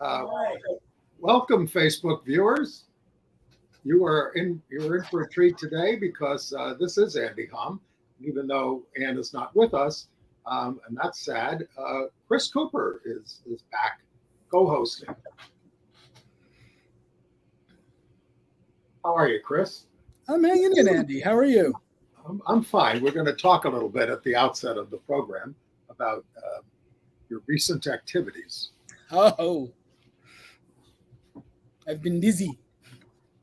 Welcome, Facebook viewers. You are in for a treat today because this is Andy Hum, even though Ann is not with us, and that's sad. Chris Cooper is back co-hosting. How are you, Chris? I'm hanging in, Andy. How are you? I'm fine. We're going to talk a little bit at the outset of the program about your recent activities. Oh, I've been busy.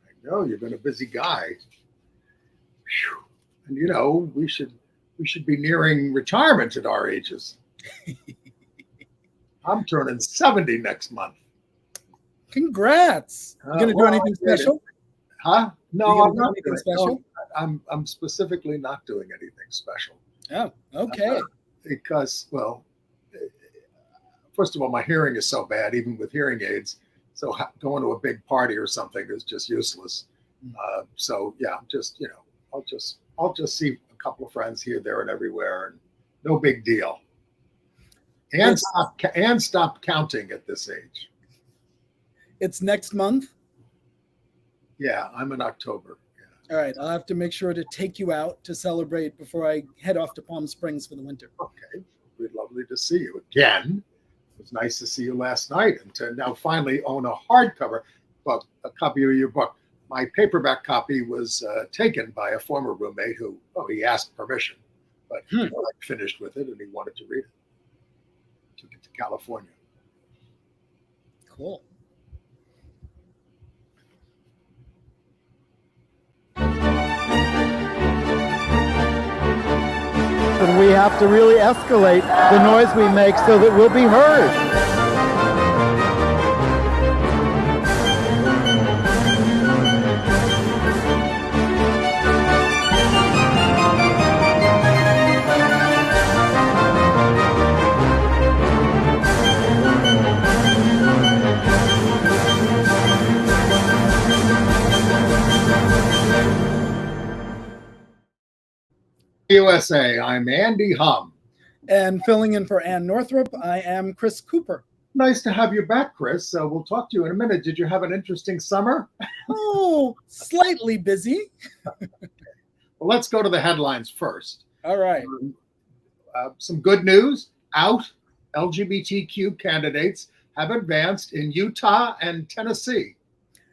I know you've been a busy guy. Whew. And you know, we should be nearing retirement at our ages. I'm turning 70 next month. Congrats! You gonna do anything special? Huh? No, I'm not doing anything special. No, I'm specifically not doing anything special. Oh, okay. Because, well, first of all, my hearing is so bad, even with hearing aids. So going to a big party or something is just useless. So yeah, just I'll just see a couple of friends here, there, and everywhere, and no big deal. And stop counting at this age. It's next month. Yeah, I'm in October. Yeah. All right, I'll have to make sure to take you out to celebrate before I head off to Palm Springs for the winter. Okay, it'd be lovely to see you again. It was nice to see you last night, and to now finally own a hardcover book, a copy of your book. My paperback copy was taken by a former roommate who, he asked permission, but I finished with it and he wanted to read it. Took it to California. Cool. And we have to really escalate the noise we make so that we'll be heard. USA, I'm Andy Hum. And filling in for Ann Northrup, I am Chris Cooper. Nice to have you back, Chris. We'll talk to you in a minute. Did you have an interesting summer? Oh, slightly busy. Well, let's go to the headlines first. All right. Some good news out. LGBTQ candidates have advanced in Utah and Tennessee.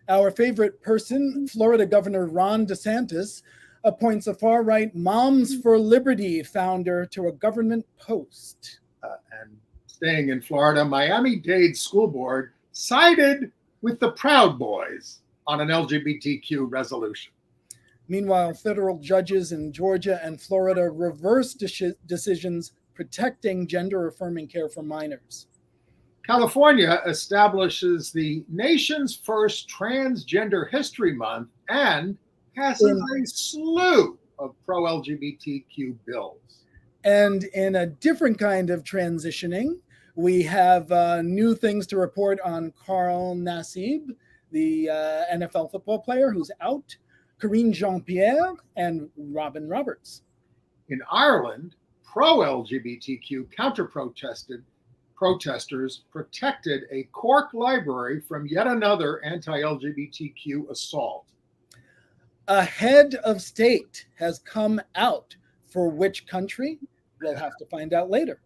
Our favorite person, Florida Governor Ron DeSantis, appoints a far-right Moms for Liberty founder to a government post. And staying in Florida, Miami-Dade School Board sided with the Proud Boys on an LGBTQ resolution. Meanwhile, federal judges in Georgia and Florida reversed decisions protecting gender-affirming care for minors. California establishes the nation's first Transgender History Month and passes a slew of pro-LGBTQ bills. And in a different kind of transitioning, we have new things to report on Carl Nassib, the NFL football player who's out, Karine Jean-Pierre, and Robin Roberts. In Ireland, pro-LGBTQ protesters protected a Cork library from yet another anti-LGBTQ assault. A head of state has come out. For which country? We'll have to find out later.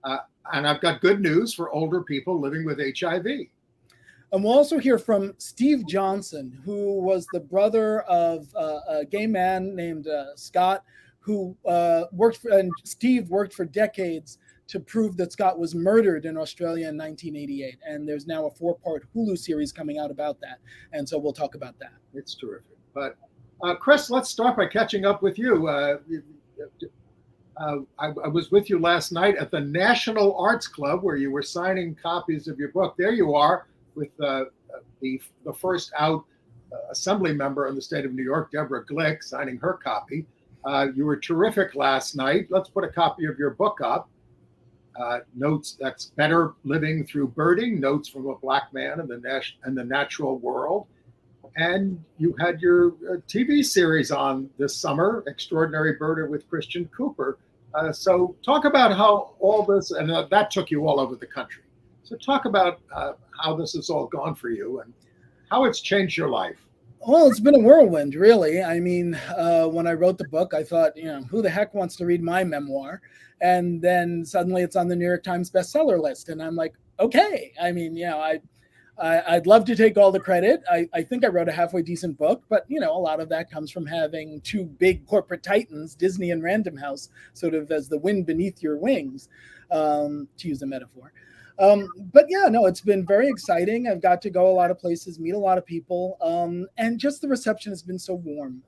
And I've got good news for older people living with HIV. And we'll also hear from Steve Johnson, who was the brother of a gay man named Scott, who Steve worked for decades to prove that Scott was murdered in Australia in 1988. And there's now a 4-part Hulu series coming out about that. And so we'll talk about that. It's terrific. But Chris, let's start by catching up with you. I was with you last night at the National Arts Club where you were signing copies of your book. There you are with the first out assembly member in the state of New York, Deborah Glick, signing her copy. You were terrific last night. Let's put a copy of your book up. Notes, that's Better Living Through Birding, Notes from a Black Man in the Natural World. And you had your TV series on this summer, Extraordinary Birder with Christian Cooper. So talk about how all this, and that took you all over the country. So talk about how this has all gone for you and how it's changed your life. Well, it's been a whirlwind, really. I mean, when I wrote the book, I thought, who the heck wants to read my memoir? And then suddenly it's on the New York Times bestseller list. And I'm like, okay. I mean, I'd love to take all the credit. I think I wrote a halfway decent book, but, a lot of that comes from having two big corporate titans, Disney and Random House, sort of as the wind beneath your wings, to use a metaphor. But yeah, no, it's been very exciting. I've got to go a lot of places, meet a lot of people, and just the reception has been so warm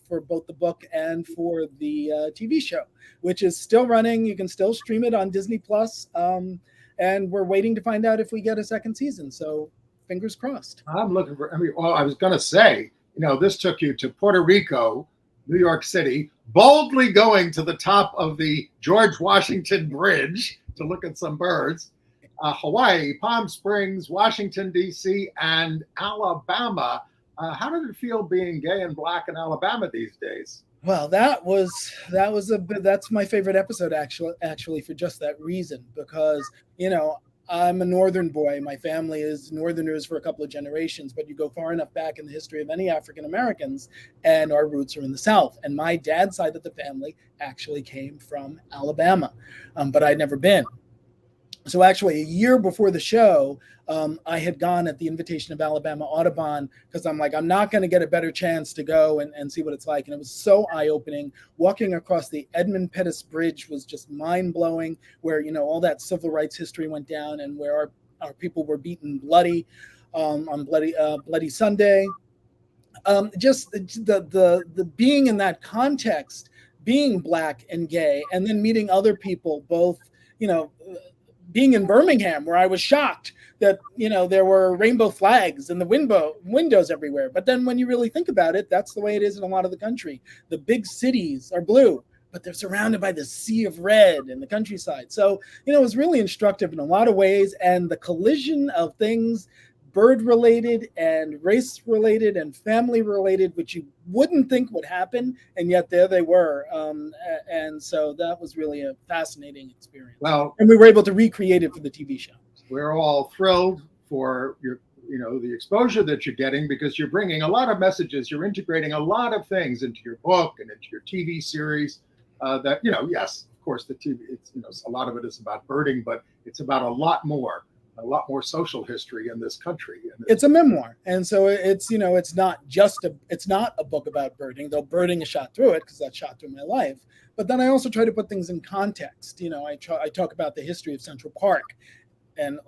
for both the book and for the TV show, which is still running. You can still stream it on Disney Plus, and we're waiting to find out if we get a second season. So fingers crossed. I'm looking for. I was going to say, this took you to Puerto Rico, New York City, boldly going to the top of the George Washington Bridge to look at some birds. Hawaii, Palm Springs, Washington, D.C., and Alabama. How did it feel being gay and Black in Alabama these days? Well, that's my favorite episode, actually, for just that reason, because, I'm a Northern boy. My family is Northerners for a couple of generations, but you go far enough back in the history of any African Americans, and our roots are in the South. And my dad's side of the family actually came from Alabama, but I'd never been. So actually, a year before the show, I had gone at the invitation of Alabama Audubon because I'm like, I'm not going to get a better chance to go and see what it's like. And it was so eye-opening. Walking across the Edmund Pettus Bridge was just mind-blowing, where, all that civil rights history went down and where our people were beaten bloody on Bloody Sunday. Just the being in that context, being Black and gay, and then meeting other people, both, being in Birmingham, where I was shocked that, there were rainbow flags and the windows everywhere. But then when you really think about it, that's the way it is in a lot of the country. The big cities are blue, but they're surrounded by the sea of red in the countryside. So, it was really instructive in a lot of ways. And the collision of things, bird-related and race-related and family-related, which you wouldn't think would happen, and yet there they were. And so that was really a fascinating experience. Well, and we were able to recreate it for the TV show. We're all thrilled for your, the exposure that you're getting, because you're bringing a lot of messages. You're integrating a lot of things into your book and into your TV series. That yes, of course, the TV. It's a lot of it is about birding, but it's about a lot more social history in this country. And it's a memoir. And so it's it's not a book about birding, though birding is shot through it because that's shot through my life. But then I also try to put things in context. I talk about the history of Central Park and,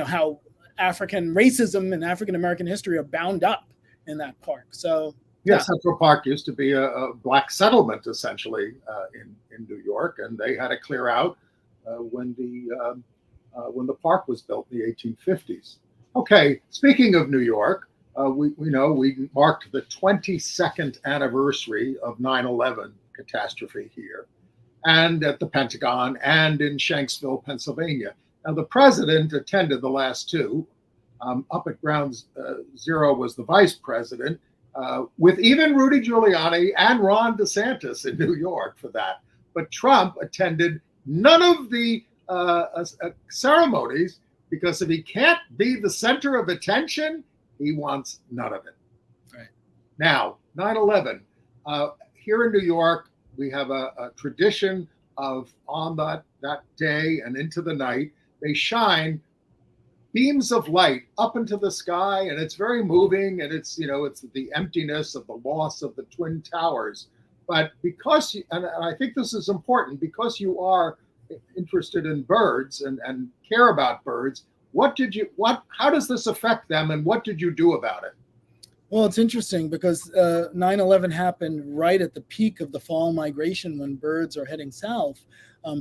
how African racism and African American history are bound up in that park. So yeah, Central Park used to be a Black settlement, essentially, in New York. And they had to clear out when the park was built in the 1850s. Okay, speaking of New York, we marked the 22nd anniversary of 9/11 catastrophe here, and at the Pentagon and in Shanksville, Pennsylvania. Now, the president attended the last two. Up at Ground Zero was the vice president, with even Rudy Giuliani and Ron DeSantis in New York for that. But Trump attended none of the ceremonies, because if he can't be the center of attention, he wants none of it. Right. Now, 9/11, here in New York, we have a tradition of on that day and into the night, they shine beams of light up into the sky, and it's very moving, and it's the emptiness of the loss of the Twin Towers. But because, and I think this is important, because you are interested in birds and care about birds, how does this affect them, and what did you do about it? Well, it's interesting because 9/11 happened right at the peak of the fall migration when birds are heading south,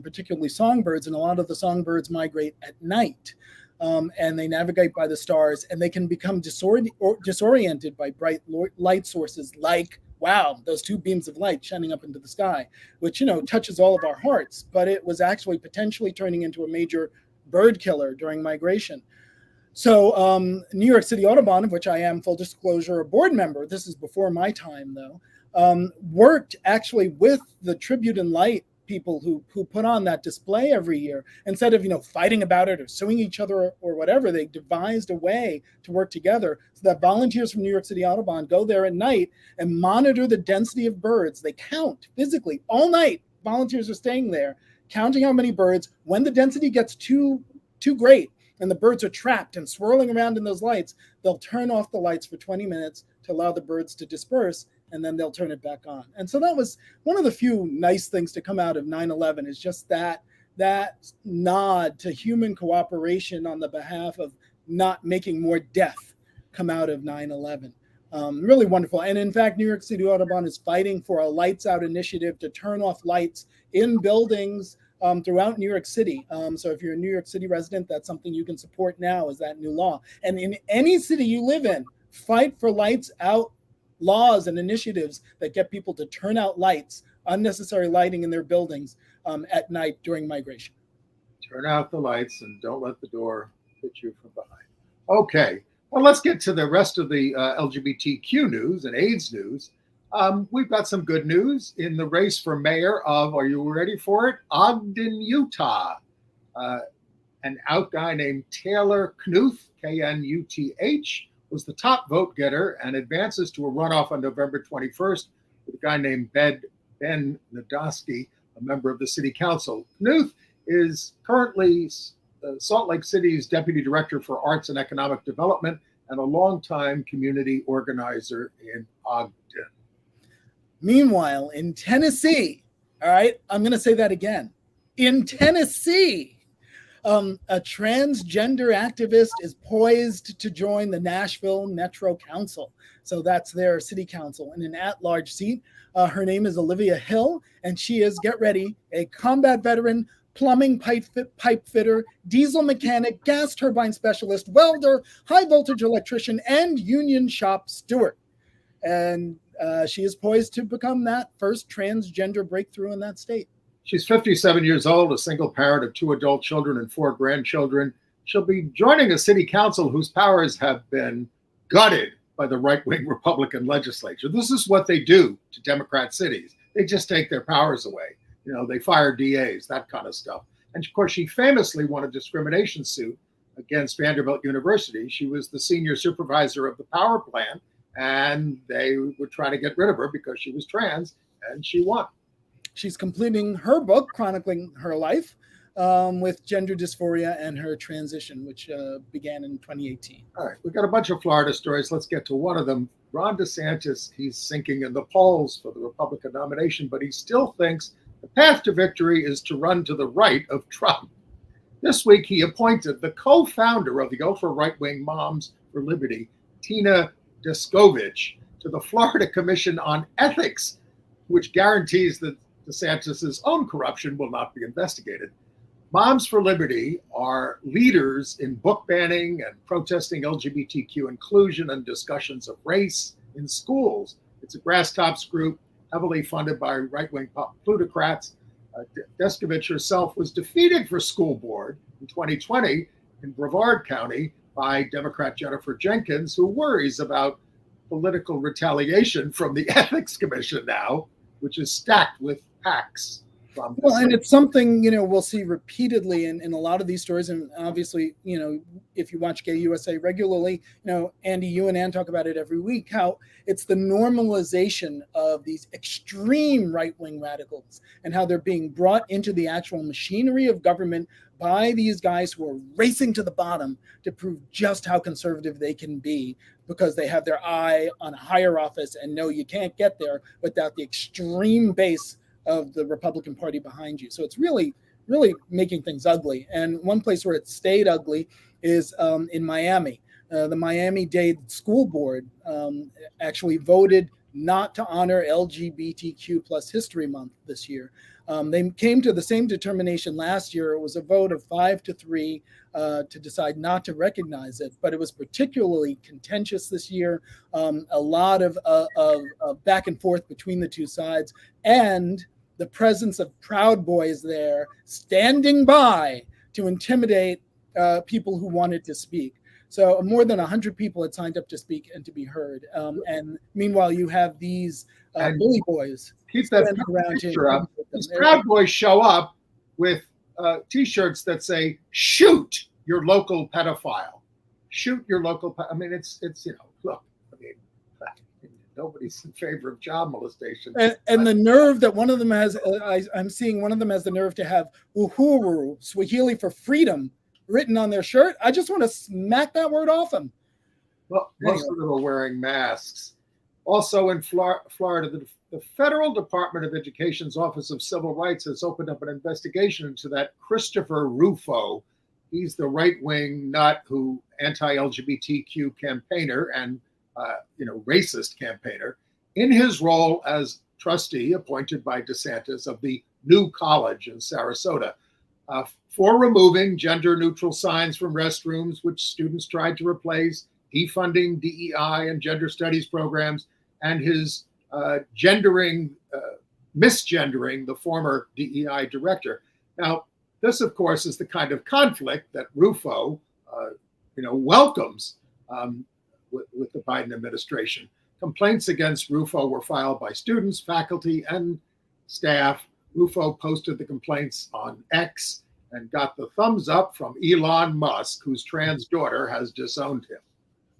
particularly songbirds, and a lot of the songbirds migrate at night. And they navigate by the stars, and they can become disoriented by bright light sources like, wow, those two beams of light shining up into the sky, which, touches all of our hearts. But it was actually potentially turning into a major bird killer during migration. So New York City Audubon, of which I am, full disclosure, a board member, this is before my time though, worked actually with the Tribute and Light people who put on that display every year. Instead of fighting about it or suing each other or whatever, they devised a way to work together so that volunteers from New York City Audubon go there at night and monitor the density of birds. They count physically all night. Volunteers are staying there counting how many birds. When the density gets too great and the birds are trapped and swirling around in those lights, they'll turn off the lights for 20 minutes to allow the birds to disperse, and then they'll turn it back on. And so that was one of the few nice things to come out of 9/11, is just that nod to human cooperation on the behalf of not making more death come out of 9/11. Really wonderful. And in fact, New York City Audubon is fighting for a lights out initiative to turn off lights in buildings throughout New York City. So if you're a New York City resident, that's something you can support now, is that new law. And in any city you live in, fight for lights out laws and initiatives that get people to turn out lights, unnecessary lighting in their buildings at night during migration. Turn out the lights and don't let the door hit you from behind. Okay, well, let's get to the rest of the LGBTQ news and AIDS news. We've got some good news in the race for mayor of, are you ready for it? Ogden, Utah. An out guy named Taylor Knuth, Knuth, was the top vote getter and advances to a runoff on November 21st with a guy named Ben Nadosky, a member of the city council. Knuth is currently Salt Lake City's deputy director for arts and economic development and a longtime community organizer in Ogden. Meanwhile, in Tennessee, all right, I'm going to say that again. In Tennessee, a transgender activist is poised to join the Nashville Metro Council. So that's their city council in an at-large seat. Her name is Olivia Hill, and she is, get ready, a combat veteran, plumbing pipe fitter, diesel mechanic, gas turbine specialist, welder, high voltage electrician, and union shop steward. And she is poised to become that first transgender breakthrough in that state. She's 57 years old, a single parent of 2 adult children and 4 grandchildren. She'll be joining a city council whose powers have been gutted by the right-wing Republican legislature. This is what they do to Democrat cities. They just take their powers away. They fire DAs, that kind of stuff. And of course, she famously won a discrimination suit against Vanderbilt University. She was the senior supervisor of the power plant, and they were trying to get rid of her because she was trans, and she won. She's completing her book chronicling her life with gender dysphoria and her transition, which began in 2018. All right, we've got a bunch of Florida stories. Let's get to one of them. Ron DeSantis, he's sinking in the polls for the Republican nomination, but he still thinks the path to victory is to run to the right of Trump. This week, he appointed the co-founder of the Ultra Right-Wing Moms for Liberty, Tina Descovich, to the Florida Commission on Ethics, which guarantees that DeSantis' own corruption will not be investigated. Moms for Liberty are leaders in book banning and protesting LGBTQ inclusion and discussions of race in schools. It's a grass tops group heavily funded by right-wing plutocrats. Descovich herself was defeated for school board in 2020 in Brevard County by Democrat Jennifer Jenkins, who worries about political retaliation from the Ethics Commission now, which is stacked with PACs. Well, and it's something, we'll see repeatedly in a lot of these stories. And obviously, if you watch Gay USA regularly, Andy, you and Ann talk about it every week, how it's the normalization of these extreme right-wing radicals and how they're being brought into the actual machinery of government by these guys who are racing to the bottom to prove just how conservative they can be because they have their eye on a higher office and know you can't get there without the extreme base of the Republican Party behind you. So it's really, really making things ugly. And one place where it stayed ugly is in Miami. The Miami-Dade School Board actually voted not to honor LGBTQ plus History Month this year. They came to the same determination last year. It was a vote of 5-3 to decide not to recognize it, but it was particularly contentious this year. A lot of back and forth between the two sides, and the presence of Proud Boys there standing by to intimidate people who wanted to speak. So more than 100 people had signed up to speak and to be heard. And meanwhile, you have these bully boys. keep that picture up. These Proud Boys show up with T-shirts that say "Shoot your local pedophile." Shoot your local. I mean, it's look. I mean, nobody's in favor of child molestation. And the nerve that one of them has, I'm seeing one of them has the nerve to have Uhuru, Swahili for freedom, written on their shirt. I just want to smack that word off them. Well, most of them are wearing masks. Also in Florida, the Federal Department of Education's Office of Civil Rights has opened up an investigation into that Christopher Rufo. He's the right-wing nut who anti-LGBTQ campaigner and racist campaigner, in his role as trustee appointed by DeSantis of the new college in Sarasota, for removing gender-neutral signs from restrooms, which students tried to replace, defunding DEI and gender studies programs, and his misgendering the former DEI director. Now, this, of course, is the kind of conflict that Rufo, welcomes with the Biden administration. Complaints against Rufo were filed by students, faculty, and staff. Rufo posted the complaints on X and got the thumbs up from Elon Musk, whose trans daughter has disowned him.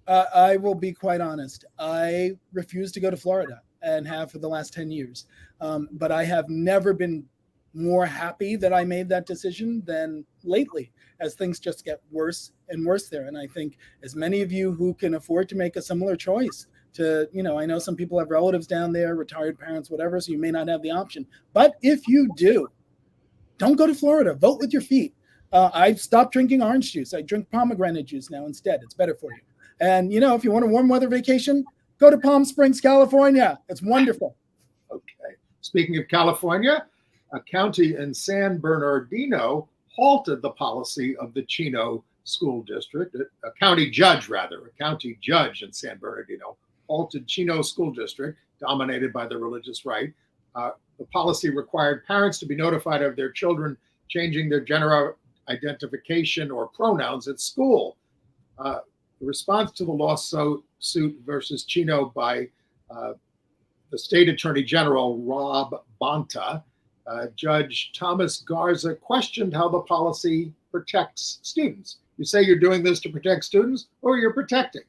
I will be quite honest. I refuse to go to Florida and have for the last 10 years. But I have never been more happy that I made that decision than lately, as things just get worse and worse there. And I think as many of you who can afford to make a similar choice to, I know some people have relatives down there, retired parents, whatever, so you may not have the option. But if you do, don't go to Florida. Vote with your feet. I've stopped drinking orange juice. I drink pomegranate juice now instead. It's better for you. And, if you want a warm weather vacation, go to Palm Springs, California. It's wonderful. Okay. Speaking of California, a county in San Bernardino halted the policy of the Chino School District. A county judge in San Bernardino halted Chino School District, dominated by the religious right. The policy required parents to be notified of their children changing their gender identification or pronouns at school. The response to the lawsuit versus Chino by the state attorney general, Rob Bonta, Judge Thomas Garza questioned how the policy protects students. You say you're doing this to protect students, or you're protecting,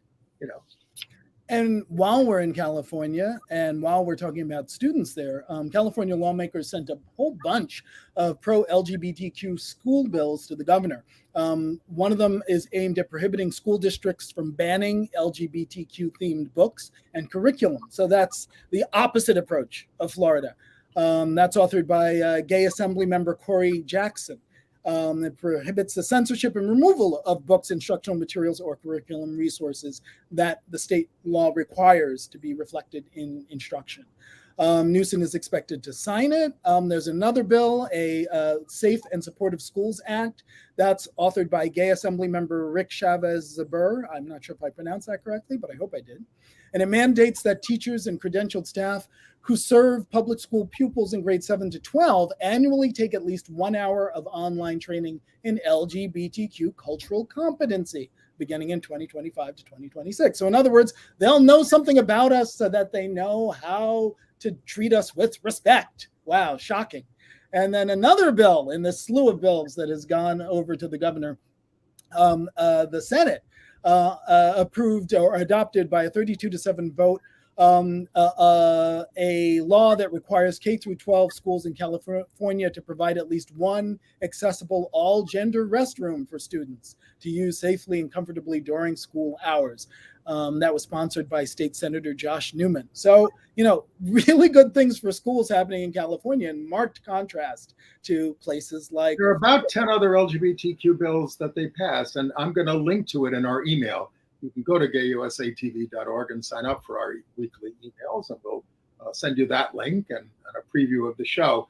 And while we're in California and while we're talking about students there, California lawmakers sent a whole bunch of pro-LGBTQ school bills to the governor. One of them is aimed at prohibiting school districts from banning LGBTQ-themed books and curriculum. So that's the opposite approach of Florida. That's authored by gay assembly member Corey Jackson. It prohibits the censorship and removal of books, instructional materials, or curriculum resources that the state law requires to be reflected in instruction. Newsom is expected to sign it. There's another bill, a Safe and Supportive Schools Act, that's authored by gay assembly member Rick Chavez-Zabur. I'm not sure if I pronounced that correctly, but I hope I did. And it mandates that teachers and credentialed staff who serve public school pupils in grades 7 to 12 annually take at least 1 hour of online training in LGBTQ cultural competency, beginning in 2025 to 2026. So in other words, they'll know something about us so that they know how to treat us with respect. Wow, shocking. And then another bill in the slew of bills that has gone over to the governor, the Senate approved or adopted by a 32-7 vote a law that requires K through 12 schools in California to provide at least one accessible all-gender restroom for students to use safely and comfortably during school hours. That was sponsored by State Senator Josh Newman. So, really good things for schools happening in California, in marked contrast to places like... There are about 10 other LGBTQ bills that they passed, and I'm going to link to it in our email. You can go to gayusatv.org and sign up for our weekly emails, and we'll send you that link and a preview of the show.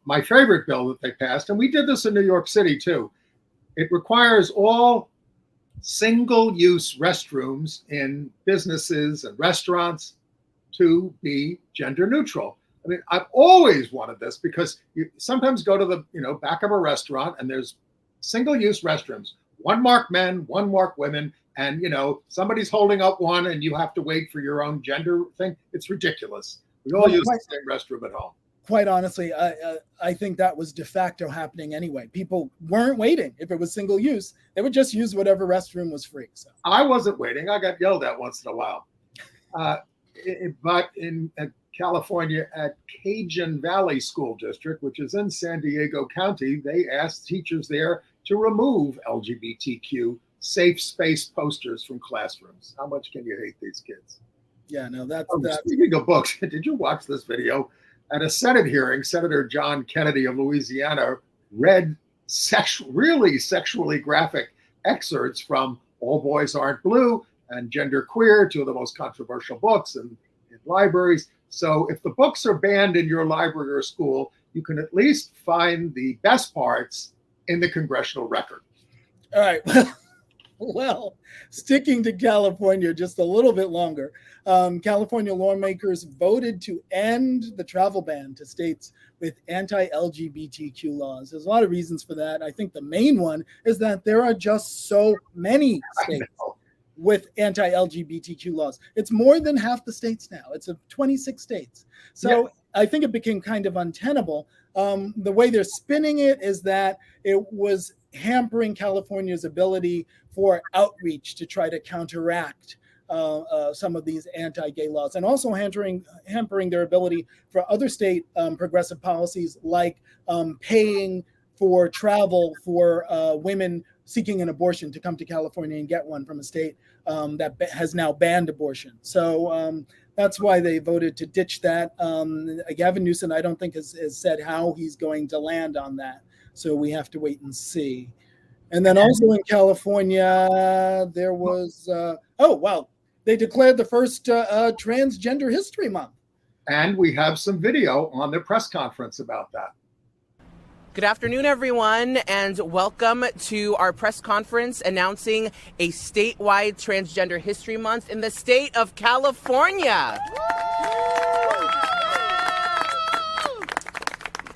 My favorite bill that they passed, and we did this in New York City too, it requires all single-use restrooms in businesses and restaurants to be gender neutral. I mean, I've always wanted this because you sometimes go to the back of a restaurant and there's single-use restrooms, one marked men, one marked women, and somebody's holding up one and you have to wait for your own gender thing. It's ridiculous. We all use the same restroom at home. Quite honestly, I think that was de facto happening anyway. People weren't waiting. If it was single use, they would just use whatever restroom was free. So I wasn't waiting. I got yelled at once in a while. But in California at Cajun Valley School District, which is in San Diego County, they asked teachers there to remove LGBTQ safe space posters from classrooms. How much can you hate these kids? Yeah, no, that's Speaking of books, did you watch this video? At a Senate hearing, Senator John Kennedy of Louisiana read really sexually graphic excerpts from All Boys Aren't Blue and Gender Queer, two of the most controversial books in libraries. So if the books are banned in your library or school, you can at least find the best parts in the congressional record. all right. Well, sticking to California just a little bit longer, California lawmakers voted to end the travel ban to states with anti-LGBTQ laws. There's a lot of reasons for that. I think the main one is that there are just so many states with anti-LGBTQ laws. It's more than half the states now. It's 26 states. So I think it became kind of untenable. The way they're spinning it is that it was hampering California's ability for outreach to try to counteract some of these anti-gay laws, and also hampering their ability for other state progressive policies like paying for travel for women seeking an abortion to come to California and get one from a state that has now banned abortion. So that's why they voted to ditch that. Gavin Newsom, I don't think has said how he's going to land on that. So we have to wait and see. And then also in California, there was, they declared the first Transgender History Month. And we have some video on the press conference about that. Good afternoon, everyone, and welcome to our press conference announcing a statewide Transgender History Month in the state of California.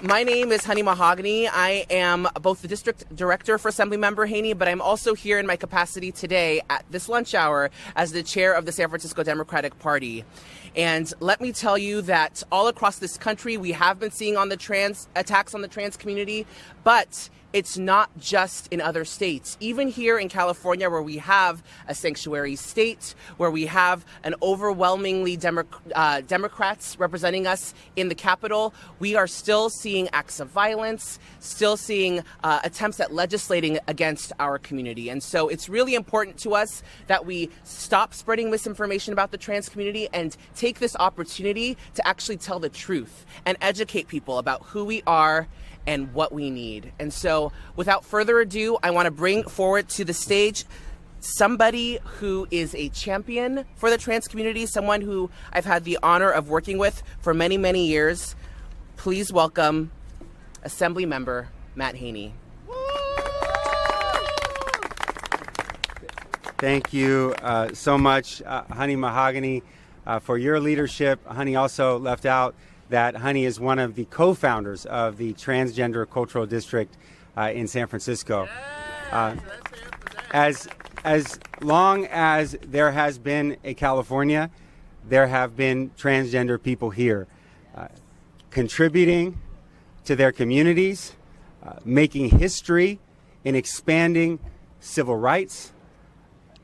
My name is Honey Mahogany. I am both the district director for Assemblymember Haney, but I'm also here in my capacity today at this lunch hour as the chair of the San Francisco Democratic Party. And let me tell you that all across this country, we have been seeing attacks on the trans community, but it's not just in other states. Even here in California, where we have a sanctuary state, where we have an overwhelmingly Democrats representing us in the Capitol, we are still seeing acts of violence, still seeing attempts at legislating against our community. And so it's really important to us that we stop spreading misinformation about the trans community and take this opportunity to actually tell the truth and educate people about who we are and what we need. And so without further ado, I want to bring forward to the stage somebody who is a champion for the trans community, someone who I've had the honor of working with for many, many years. Please welcome Assemblymember Matt Haney. Thank you so much, Honey Mahogany, for your leadership. Honey also left out that Honey is one of the co-founders of the Transgender Cultural District in San Francisco. As long as there has been a California, there have been transgender people here, contributing to their communities, making history in expanding civil rights,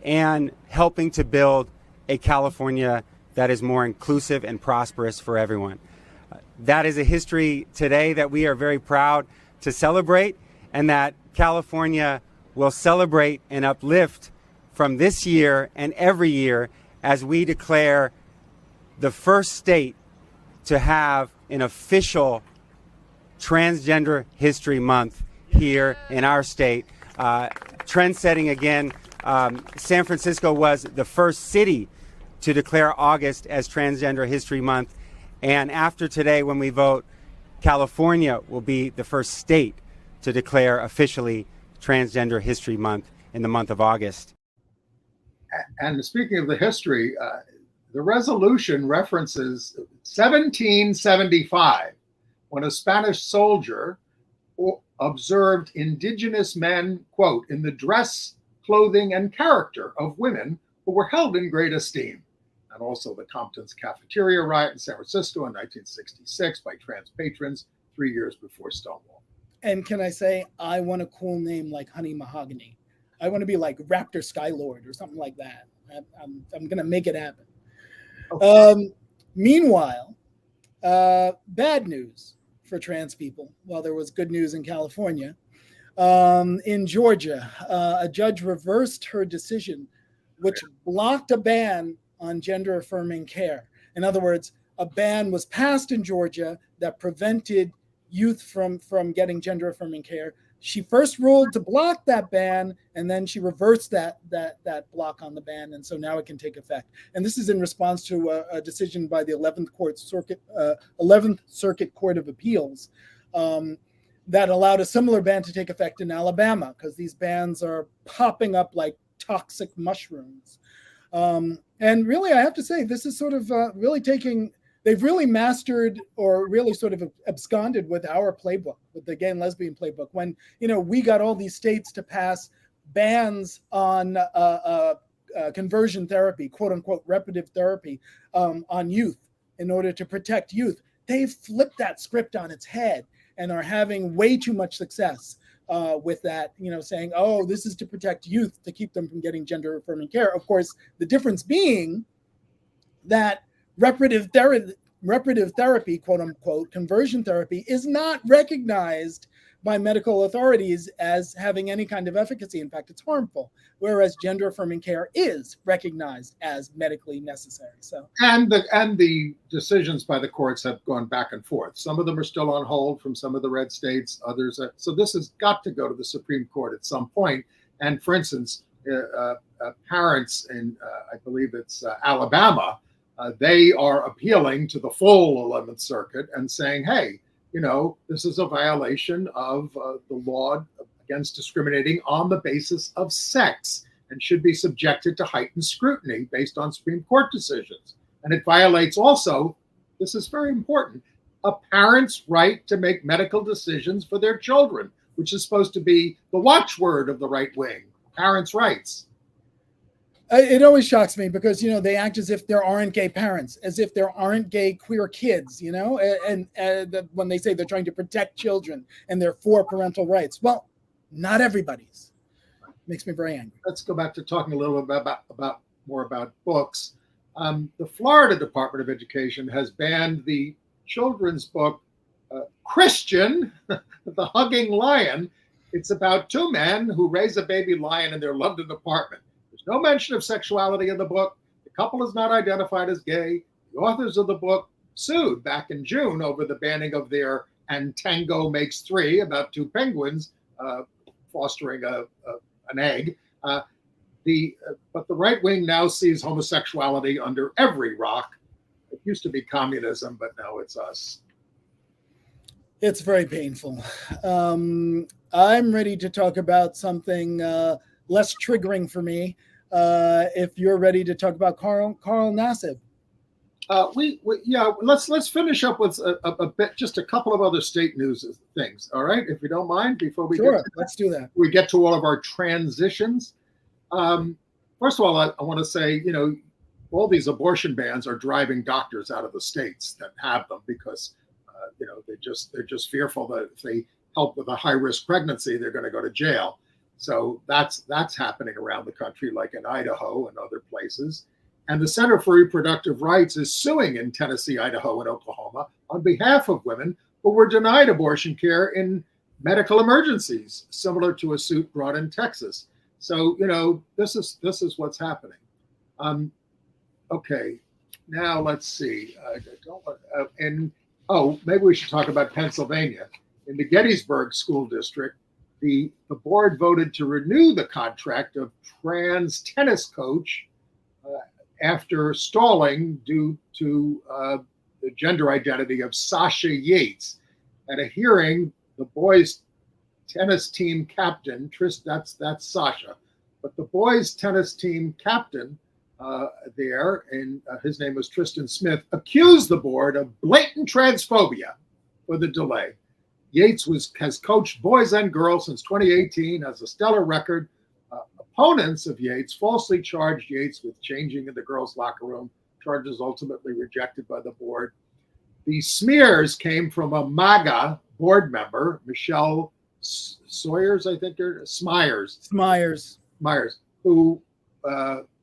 and helping to build a California that is more inclusive and prosperous for everyone. That is a history today that we are very proud to celebrate, and that California will celebrate and uplift from this year and every year as we declare the first state to have an official Transgender History Month here in our state. Trend-setting again, San Francisco was the first city to declare August as Transgender History Month. And after today, when we vote, California will be the first state to declare officially Transgender History Month in the month of August. And speaking of the history, the resolution references 1775, when a Spanish soldier observed indigenous men, quote, in the dress, clothing, and character of women who were held in great esteem. and also the Compton's cafeteria riot in San Francisco in 1966 by trans patrons 3 years before Stonewall. And can I say, I want a cool name like Honey Mahogany. I want to be like Raptor Skylord or something like that. I'm going to make it happen. Okay. Meanwhile, bad news for trans people. While there was good news in California, in Georgia, a judge reversed her decision, which blocked a ban on gender-affirming care. In other words, a ban was passed in Georgia that prevented youth from getting gender-affirming care. She first ruled to block that ban, and then she reversed that block on the ban, and so now it can take effect. And this is in response to a decision by the 11th Circuit Court of Appeals that allowed a similar ban to take effect in Alabama, because these bans are popping up like toxic mushrooms. And really, I have to say, this is sort of really they've really mastered or really sort of absconded with our playbook, with the gay and lesbian playbook. When, we got all these states to pass bans on conversion therapy, quote unquote, reparative therapy on youth in order to protect youth. They've flipped that script on its head and are having way too much success with that, saying, oh, this is to protect youth, to keep them from getting gender-affirming care. Of course, the difference being that reparative therapy, quote unquote, conversion therapy, is not recognized by medical authorities as having any kind of efficacy. In fact, it's harmful, whereas gender-affirming care is recognized as medically necessary. So, and the decisions by the courts have gone back and forth. Some of them are still on hold from some of the red states. Others are. So this has got to go to the Supreme Court at some point. And for instance, parents in, I believe it's Alabama, they are appealing to the full 11th Circuit and saying, hey, this is a violation of the law against discriminating on the basis of sex and should be subjected to heightened scrutiny based on Supreme Court decisions. And it violates also, this is very important, a parent's right to make medical decisions for their children, which is supposed to be the watchword of the right wing, parents' rights. It always shocks me because, they act as if there aren't gay parents, as if there aren't gay queer kids, and when they say they're trying to protect children and they're for parental rights. Well, not everybody's. Makes me very angry. Let's go back to talking a little bit more about books. The Florida Department of Education has banned the children's book, Christian, the Hugging Lion. It's about two men who raise a baby lion in their London apartment. No mention of sexuality in the book. The couple is not identified as gay. The authors of the book sued back in June over the banning of their And Tango Makes Three, about two penguins fostering an egg. But the right wing now sees homosexuality under every rock. It used to be communism, but now it's us. It's very painful. I'm ready to talk about something less triggering for me. If you're ready to talk about Carl Nassib. Let's finish up with a bit, just a couple of other state news things. All right, if you don't mind, before we let's do that. We get to all of our transitions. First of all, I want to say, all these abortion bans are driving doctors out of the states that have them because, they're just fearful that if they help with a high risk pregnancy, they're going to go to jail. So that's happening around the country, like in Idaho and other places. And the Center for Reproductive Rights is suing in Tennessee, Idaho, and Oklahoma on behalf of women who were denied abortion care in medical emergencies, similar to a suit brought in Texas. So, this is what's happening. Okay, now let's see. Maybe we should talk about Pennsylvania. In the Gettysburg School District, the board voted to renew the contract of trans tennis coach after stalling due to the gender identity of Sasha Yates. At a hearing, the boys' tennis team captain, that's Sasha, but the boys' tennis team captain his name was Tristan Smith, accused the board of blatant transphobia for the delay. Yates has coached boys and girls since 2018, has a stellar record. Opponents of Yates falsely charged Yates with changing in the girls' locker room charges ultimately rejected by the board. The smears came from a MAGA board member, Michelle Sawyers, I think, or Smyers, who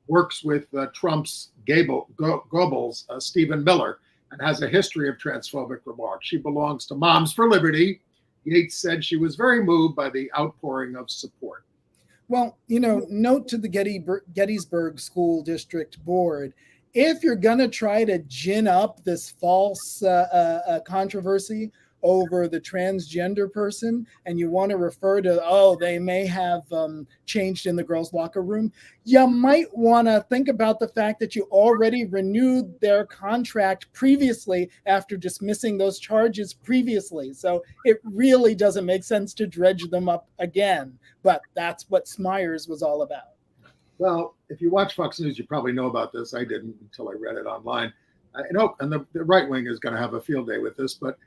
works with Trump's Goebbels, Stephen Miller, and has a history of transphobic remarks. She belongs to Moms for Liberty. Yates said she was very moved by the outpouring of support. Well, note to the Gettysburg School District Board, if you're going to try to gin up this false controversy over the transgender person, and you want to refer to, they may have changed in the girls' locker room, you might want to think about the fact that you already renewed their contract previously after dismissing those charges previously. So it really doesn't make sense to dredge them up again. But that's what Smyers was all about. Well, if you watch Fox News, you probably know about this. I didn't until I read it online. And the right wing is going to have a field day with this, but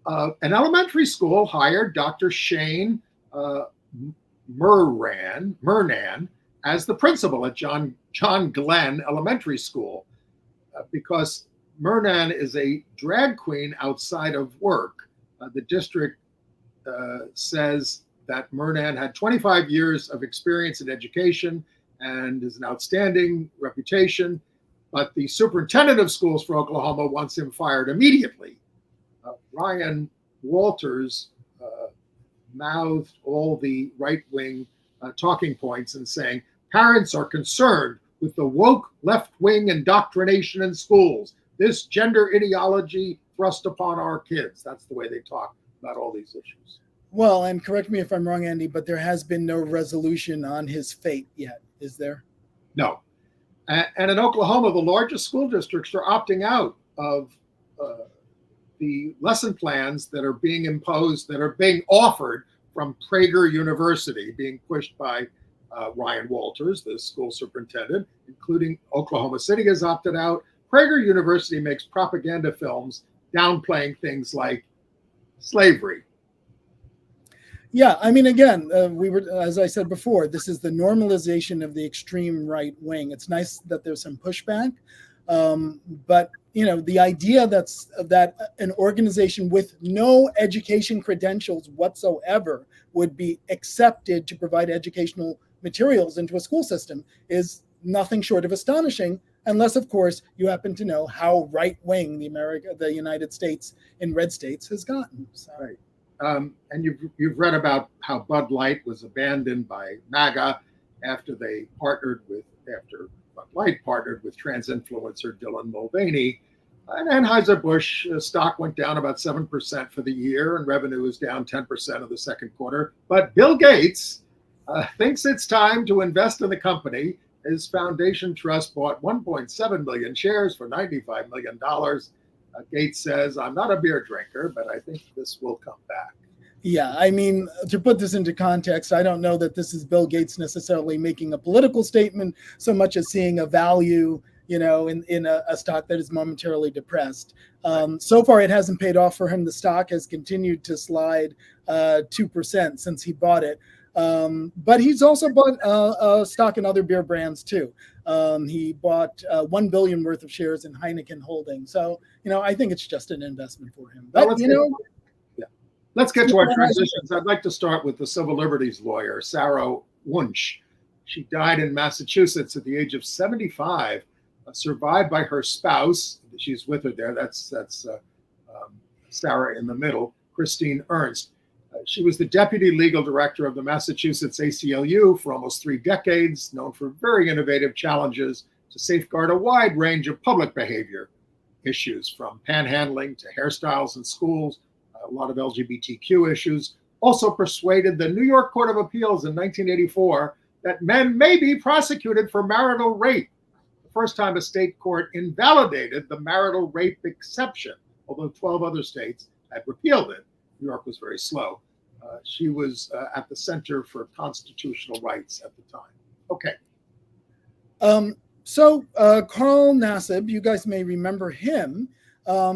an elementary school hired Dr. Shane Murnan as the principal at John Glenn Elementary School because Murnan is a drag queen outside of work. The district says that Murnan had 25 years of experience in education and is an outstanding reputation, but the superintendent of schools for Oklahoma wants him fired immediately. Ryan Walters mouthed all the right-wing talking points and saying, parents are concerned with the woke left-wing indoctrination in schools, this gender ideology thrust upon our kids. That's the way they talk about all these issues. Well, and correct me if I'm wrong, Andy, but there has been no resolution on his fate yet, is there? No. And in Oklahoma, the largest school districts are opting out of the lesson plans that are being imposed, that are being offered from Prager University, being pushed by Ryan Walters, the school superintendent, including Oklahoma City has opted out. Prager University makes propaganda films downplaying things like slavery. Yeah, I mean, again, as I said before, this is the normalization of the extreme right wing. It's nice that there's some pushback, but the idea that an organization with no education credentials whatsoever would be accepted to provide educational materials into a school system is nothing short of astonishing, unless, of course, you happen to know how right wing the United States in red states has gotten. So. Right. And you've read about how Bud Light was abandoned by MAGA after Bud Light partnered with trans influencer Dylan Mulvaney. And Anheuser-Busch stock went down about 7% for the year, and revenue is down 10% of the second quarter. But Bill Gates thinks it's time to invest in the company. His foundation trust bought 1.7 million shares for $95 million. Gates says, I'm not a beer drinker, but I think this will come back. Yeah, I mean, to put this into context, I don't know that this is Bill Gates necessarily making a political statement so much as seeing a value, in a stock that is momentarily depressed. So far, it hasn't paid off for him. The stock has continued to slide 2% since he bought it. But he's also bought stock in other beer brands too. He bought $1 billion worth of shares in Heineken Holdings. So, I think it's just an investment for him. But, let's get to our transitions. I'd like to start with the civil liberties lawyer, Sarah Wunsch. She died in Massachusetts at the age of 75, survived by her spouse. She's with her there. That's Sarah in the middle, Christine Ernst. She was the deputy legal director of the Massachusetts ACLU for almost 3 decades, known for very innovative challenges to safeguard a wide range of public behavior issues, from panhandling to hairstyles in schools, a lot of LGBTQ issues. Also persuaded the New York Court of Appeals in 1984 that men may be prosecuted for marital rape. The first time a state court invalidated the marital rape exception, although 12 other states had repealed it. New York was very slow. She was at the Center for Constitutional Rights at the time. Okay. So Carl Nassib, you guys may remember him.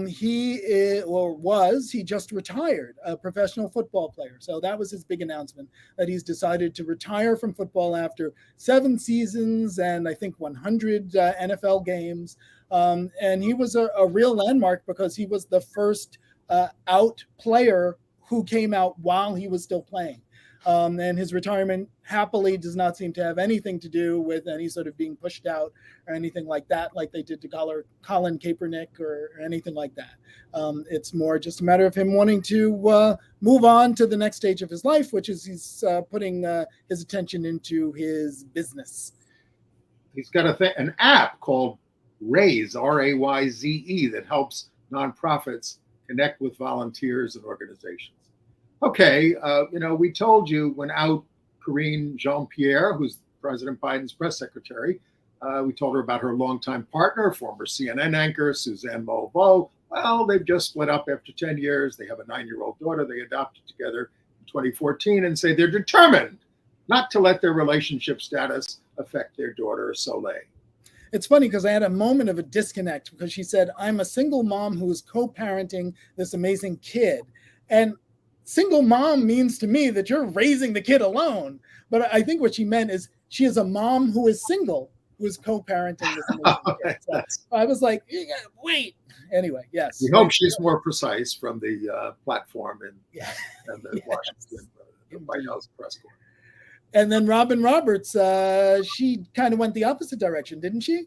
He just retired, a professional football player. So that was his big announcement, that he's decided to retire from football after 7 seasons and I think 100 NFL games. And he was a real landmark because he was the first out player who came out while he was still playing. And his retirement happily does not seem to have anything to do with any sort of being pushed out or anything like that, like they did to Colin Kaepernick or anything like that. It's more just a matter of him wanting to move on to the next stage of his life, which is he's putting his attention into his business. He's got an app called Raise, Rayze, that helps nonprofits connect with volunteers and organizations. Okay, we told you when out Karine Jean-Pierre, who's President Biden's press secretary. We told her about her longtime partner, former CNN anchor Suzanne Malveaux. Well, they've just split up after 10 years. They have a 9-year-old daughter they adopted together in 2014 and say they're determined not to let their relationship status affect their daughter, Soleil. It's funny because I had a moment of a disconnect because she said, I'm a single mom who is co-parenting this amazing kid. And single mom means to me that you're raising the kid alone. But I think what she meant is she is a mom who is single, who is co-parenting this amazing kid. So I was like, wait. Anyway, yes. We hope she's more precise from the platform in the Washington White House press corps. And then Robin Roberts, she kind of went the opposite direction, didn't she?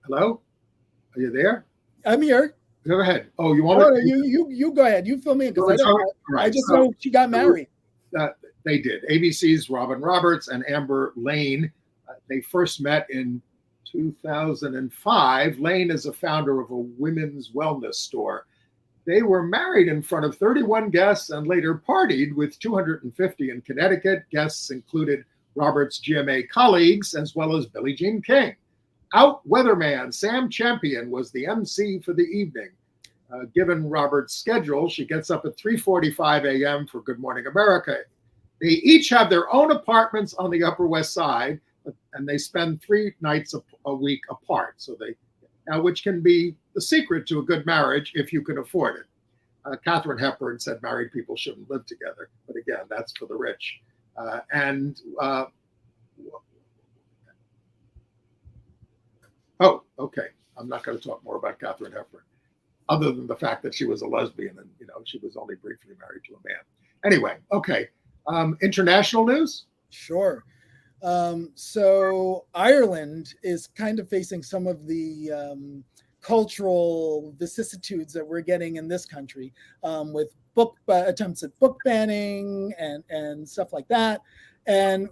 Hello? Are you there? I'm here. Go ahead. Oh, you want to? You go ahead. You fill me in because I just know she got married. They did. ABC's Robin Roberts and Amber Lane. They first met in 2005. Lane is a founder of a women's wellness store. They were married in front of 31 guests and later partied with 250 in Connecticut. Guests included Roberts' GMA colleagues as well as Billie Jean King. Out weatherman Sam Champion was the MC for the evening. Given Roberts' schedule, she gets up at 3:45 a.m. for Good Morning America. They each have their own apartments on the Upper West Side, and they spend 3 nights a week apart. Which can be the secret to a good marriage if you can afford it. Katharine Hepburn said married people shouldn't live together, but again, that's for the rich. Okay. I'm not going to talk more about Katharine Hepburn, other than the fact that she was a lesbian and she was only briefly married to a man. Anyway, okay. International news? Sure. So Ireland is kind of facing some of the cultural vicissitudes that we're getting in this country with attempts at book banning and stuff like that. And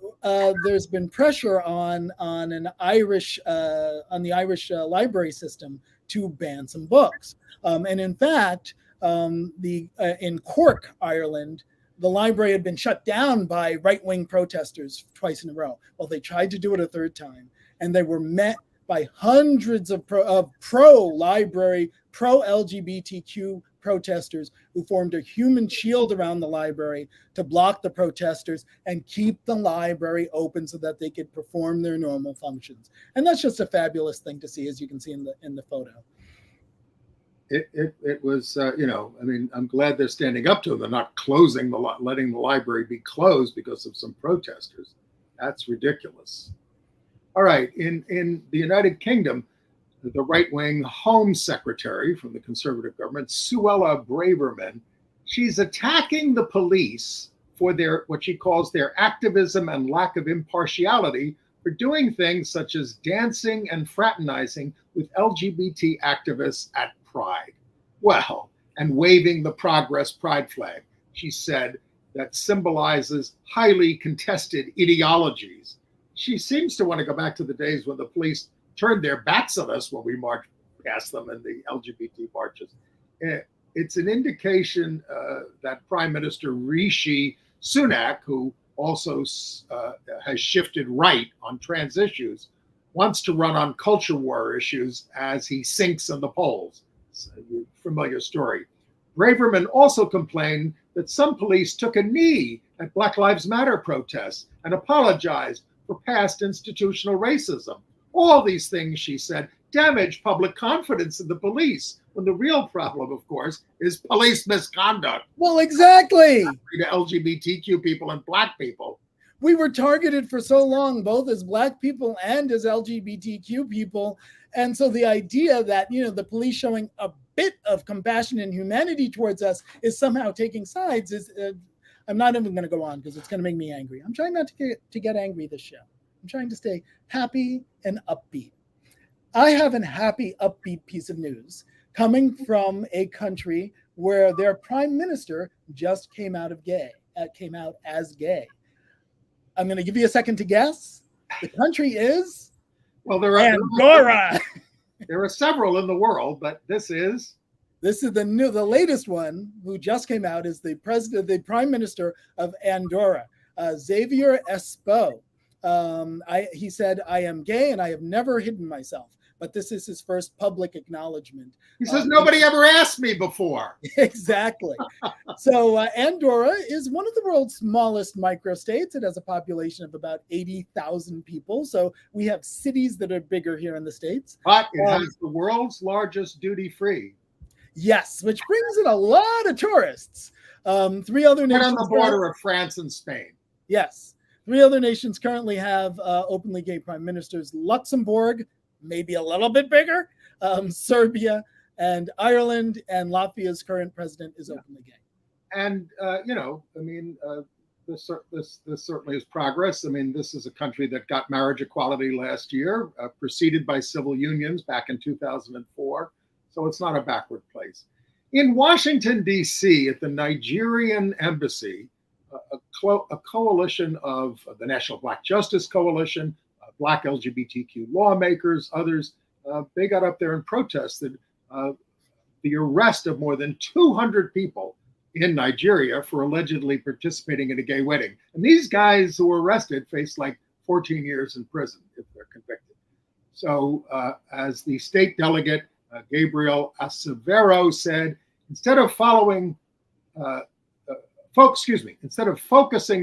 there's been pressure on the Irish library system to ban some books. And in fact, in Cork, Ireland, the library had been shut down by right-wing protesters twice in a row. Well, they tried to do it a third time, and they were met by hundreds of pro-library, pro-LGBTQ protesters who formed a human shield around the library to block the protesters and keep the library open so that they could perform their normal functions. And that's just a fabulous thing to see, as you can see in the photo. It was, I'm glad they're standing up to it. They're not closing letting the library be closed because of some protesters. That's ridiculous. All right, in the United Kingdom, the right-wing Home Secretary from the Conservative government, Suella Braverman, she's attacking the police for what she calls their activism and lack of impartiality for doing things such as dancing and fraternizing with LGBT activists at Pride. Well, and waving the Progress Pride flag, she said, that symbolizes highly contested ideologies. She seems to want to go back to the days when the police turned their backs on us when we marched past them in the LGBT marches. It's an indication that Prime Minister Rishi Sunak, who also has shifted right on trans issues, wants to run on culture war issues as he sinks in the polls. It's a familiar story. Braverman also complained that some police took a knee at Black Lives Matter protests and apologized for past institutional racism. All these things, she said, damage public confidence in the police, when the real problem, of course, is police misconduct Well, exactly. to LGBTQ people and Black people. We were targeted for so long, both as Black people and as LGBTQ people. And so the idea that, the police showing a bit of compassion and humanity towards us is somehow taking sides is, I'm not even going to go on because it's going to make me angry. I'm trying not to get angry this show. I'm trying to stay happy and upbeat. I have a happy, upbeat piece of news coming from a country where their prime minister just came out as gay. I'm going to give you a second to guess. The country is Andorra. There are several in the world, but this is the latest one who just came out is the prime minister of Andorra, Xavier Espo. He said, "I am gay and I have never hidden myself." But this is his first public acknowledgement. He says, nobody ever asked me before. Exactly. So Andorra is one of the world's smallest microstates. It has a population of about 80,000 people. So we have cities that are bigger here in the States. But it has the world's largest duty-free. Yes, which brings in a lot of tourists. Three other nations on the border of France and Spain. Yes. Three other nations currently have openly gay prime ministers. Luxembourg, maybe a little bit bigger, Serbia and Ireland, and Latvia's current president is openly gay. And, this certainly is progress. I mean, this is a country that got marriage equality last year, preceded by civil unions back in 2004. So it's not a backward place. In Washington, D.C., at the Nigerian embassy, a coalition of the National Black Justice Coalition, Black LGBTQ lawmakers, others, they got up there and protested the arrest of more than 200 people in Nigeria for allegedly participating in a gay wedding. And these guys who were arrested face like 14 years in prison if they're convicted. So as the state delegate, Gabriel Acevero said, instead of focusing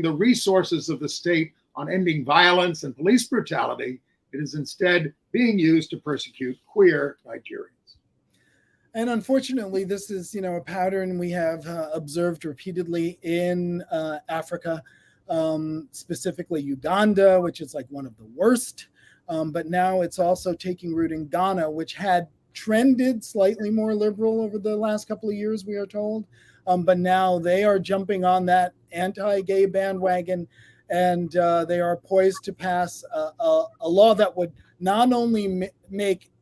the resources of the state on ending violence and police brutality, it is instead being used to persecute queer Nigerians. And unfortunately, this is, a pattern we have observed repeatedly in Africa, specifically Uganda, which is like one of the worst. But now it's also taking root in Ghana, which had trended slightly more liberal over the last couple of years, we are told. But now they are jumping on that anti-gay bandwagon. And they are poised to pass a law that would not only make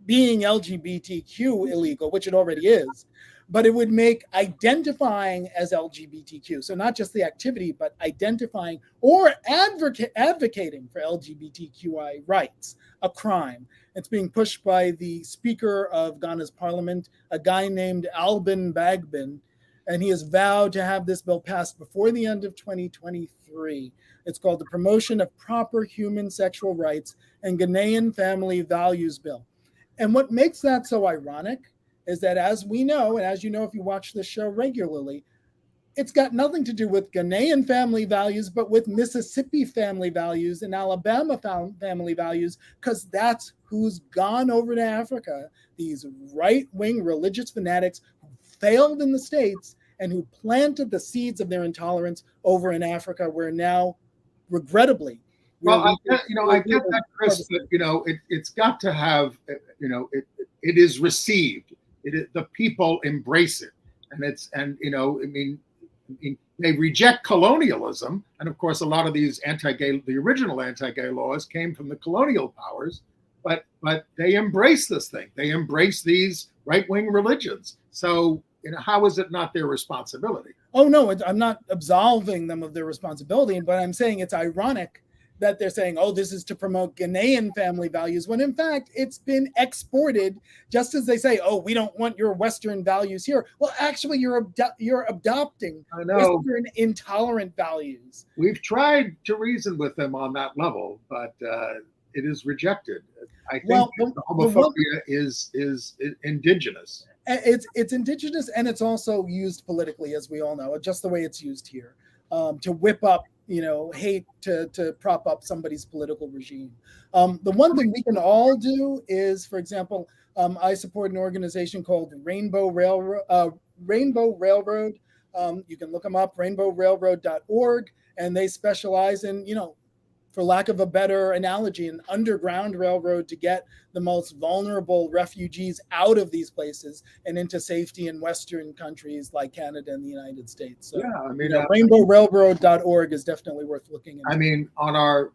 being LGBTQ illegal, which it already is, but it would make identifying as LGBTQ, so not just the activity, but identifying or advocating for LGBTQI rights, a crime. It's being pushed by the Speaker of Ghana's parliament, a guy named Albin Bagbin, and he has vowed to have this bill passed before the end of 2023. It's called the Promotion of Proper Human Sexual Rights and Ghanaian Family Values Bill. And what makes that so ironic is that, as we know, and as you know if you watch this show regularly, it's got nothing to do with Ghanaian family values, but with Mississippi family values and Alabama family values, because that's who's gone over to Africa, these right-wing religious fanatics who failed in the States and who planted the seeds of their intolerance over in Africa, where now, regrettably, I get that, Chris, but, it's got to have, it is received. The people embrace it. They reject colonialism. And of course, a lot of these the original anti-gay laws came from the colonial powers, but they embrace this thing. They embrace these right-wing religions. So, how is it not their responsibility? Oh, no, I'm not absolving them of their responsibility, but I'm saying it's ironic that they're saying, oh, this is to promote Ghanaian family values, when in fact it's been exported, just as they say, oh, we don't want your Western values here. Well, actually, you're adopting Western intolerant values. We've tried to reason with them on that level, but it is rejected. I think the homophobia is indigenous. It's indigenous, and it's also used politically, as we all know, just the way it's used here, to whip up hate to prop up somebody's political regime. The one thing we can all do is, for example, I support an organization called Rainbow Railroad. You can look them up, rainbowrailroad.org, and they specialize in, for lack of a better analogy, an underground railroad to get the most vulnerable refugees out of these places and into safety in Western countries like Canada and the United States. So, yeah, I mean, rainbowrailroad.org is definitely worth looking into. I mean, on our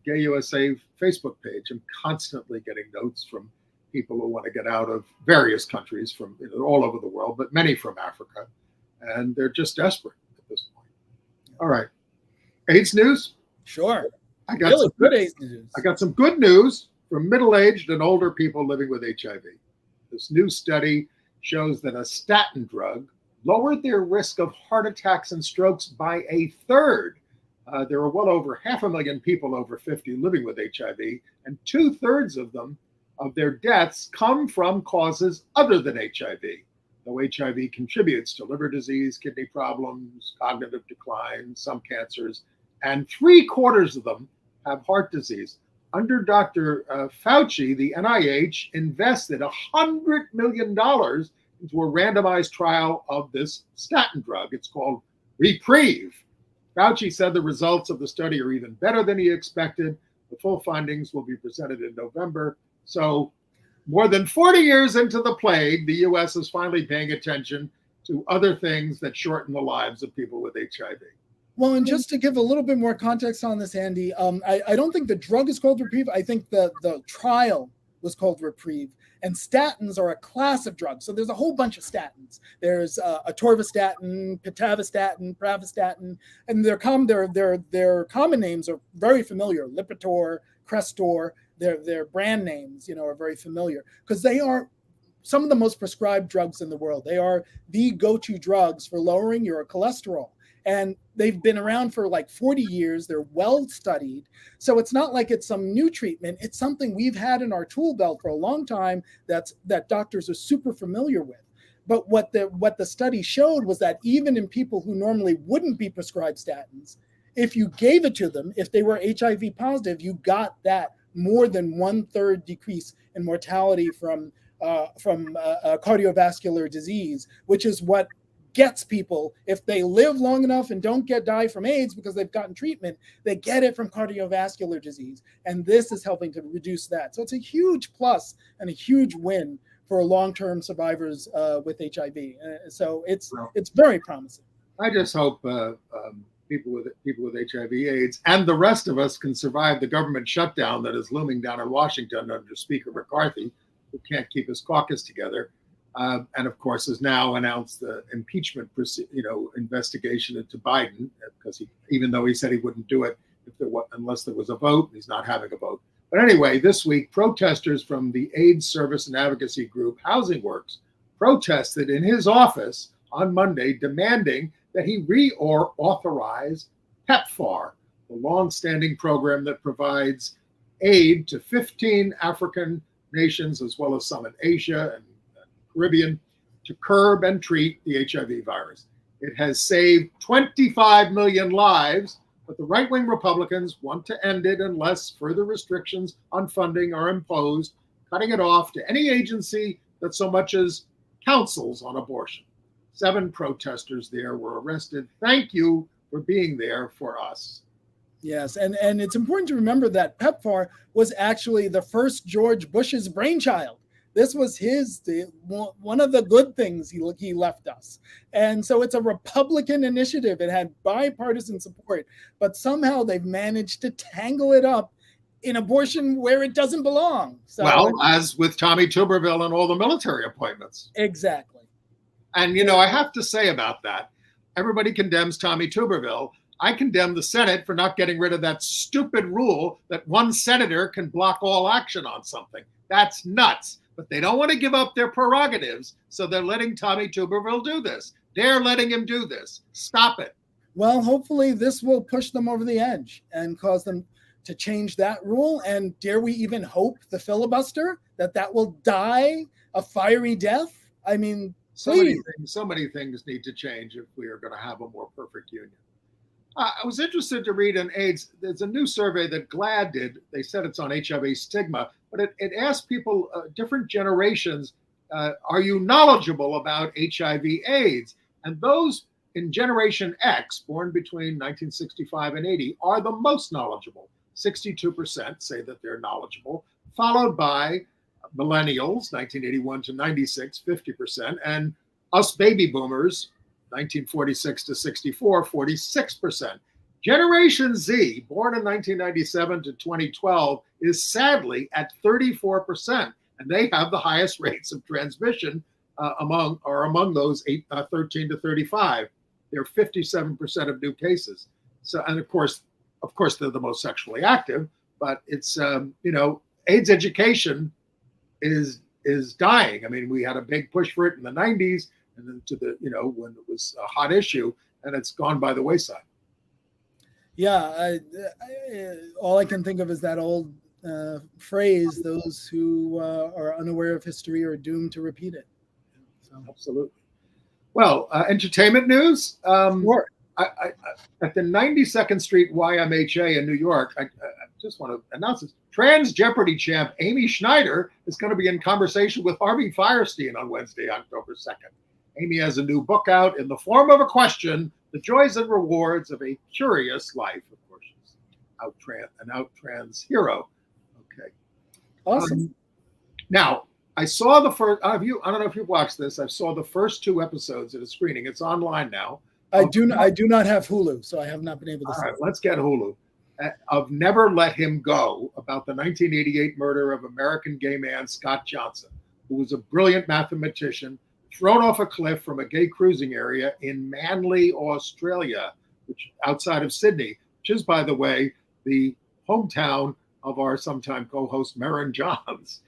Gay USA Facebook page, I'm constantly getting notes from people who want to get out of various countries from all over the world, but many from Africa, and they're just desperate at this point. All right, AIDS news. Sure. I got Really some good AIDS news. I got some good news from middle-aged and older people living with HIV. This new study shows that a statin drug lowered their risk of heart attacks and strokes by a third. There are well over 500,000 people over 50 living with HIV, and 2/3 of their deaths come from causes other than HIV. Though HIV contributes to liver disease, kidney problems, cognitive decline, some cancers, and 3/4 of them have heart disease. Under Dr. Fauci, the NIH invested $100 million into a randomized trial of this statin drug. It's called Reprieve. Fauci said the results of the study are even better than he expected. The full findings will be presented in November. So more than 40 years into the plague, the U.S. is finally paying attention to other things that shorten the lives of people with HIV. Well, and just to give a little bit more context on this, Andy, I don't think the drug is called Reprieve. I think the trial was called Reprieve. And statins are a class of drugs. So there's a whole bunch of statins. There's atorvastatin, pitavastatin, pravastatin, and their common names are very familiar. Lipitor, Crestor, their brand names, are very familiar because they are some of the most prescribed drugs in the world. They are the go-to drugs for lowering your cholesterol. And they've been around for like 40 years. They're well studied. So it's not like it's some new treatment. It's something we've had in our tool belt for a long time that doctors are super familiar with. But what the study showed was that even in people who normally wouldn't be prescribed statins, if you gave it to them, if they were HIV positive, you got that more than 1/3 decrease in mortality from cardiovascular disease, which is what gets people, if they live long enough and don't die from AIDS because they've gotten treatment, they get it from cardiovascular disease. And this is helping to reduce that. So it's a huge plus and a huge win for long-term survivors with HIV. So it's very promising. I just hope people with HIV/AIDS and the rest of us can survive the government shutdown that is looming down in Washington under Speaker McCarthy, who can't keep his caucus together. And of course, has now announced the impeachment, investigation into Biden, because even though he said he wouldn't do it unless there was a vote, he's not having a vote. But anyway, this week, protesters from the AIDS service and advocacy group Housing Works protested in his office on Monday, demanding that he reauthorize PEPFAR, the longstanding program that provides aid to 15 African nations, as well as some in Asia and Caribbean, to curb and treat the HIV virus. It has saved 25 million lives, but the right-wing Republicans want to end it unless further restrictions on funding are imposed, cutting it off to any agency that so much as counsels on abortion. 7 protesters there were arrested. Thank you for being there for us. Yes, and it's important to remember that PEPFAR was actually the first George Bush's brainchild. This was one of the good things he left us. And so it's a Republican initiative. It had bipartisan support, but somehow they've managed to tangle it up in abortion where it doesn't belong. So as with Tommy Tuberville and all the military appointments. Exactly. And, I have to say about that, everybody condemns Tommy Tuberville. I condemn the Senate for not getting rid of that stupid rule that one senator can block all action on something. That's nuts. But they don't want to give up their prerogatives, so they're letting Tommy Tuberville do this. They're letting him do this. Stop it. Well, hopefully this will push them over the edge and cause them to change that rule. And dare we even hope the filibuster that will die a fiery death? I mean, so many things need to change if we are going to have a more perfect union. I was interested to read on AIDS. There's a new survey that GLAAD did. They said it's on HIV stigma, but it asked people, different generations, are you knowledgeable about HIV AIDS? And those in Generation X, born between 1965 and 80, are the most knowledgeable. 62% say that they're knowledgeable, followed by millennials, 1981 to 96, 50%, and us baby boomers, 1946 to 64, 46%. Generation Z, born in 1997 to 2012, is sadly at 34%, and they have the highest rates of transmission among those 13 to 35. They're 57% of new cases. So, and of course, they're the most sexually active. But it's AIDS education is dying. I mean, we had a big push for it in the 90s, and then when it was a hot issue, and it's gone by the wayside. Yeah, all I can think of is that old phrase: "Those who are unaware of history are doomed to repeat it." So. Absolutely. Well, entertainment news. Sure. At the 92nd Street YMHA in New York, I just want to announce this. Trans Jeopardy champ Amy Schneider is going to be in conversation with Harvey Fierstein on Wednesday, October 2nd. Amy has a new book out, In the Form of a Question, The Joys and Rewards of a Curious Life. Of course, she's an out trans hero. Okay. Awesome. Now, I saw the first, I don't know if you've watched this. I saw the first 2 episodes at a screening. It's online now. I do not have Hulu, so I have not been able to see it. All right, let's get Hulu. Of Never Let Him Go, about the 1988 murder of American gay man Scott Johnson, who was a brilliant mathematician, thrown off a cliff from a gay cruising area in Manly, Australia, which outside of Sydney, which is, by the way, the hometown of our sometime co-host Merrin Johns,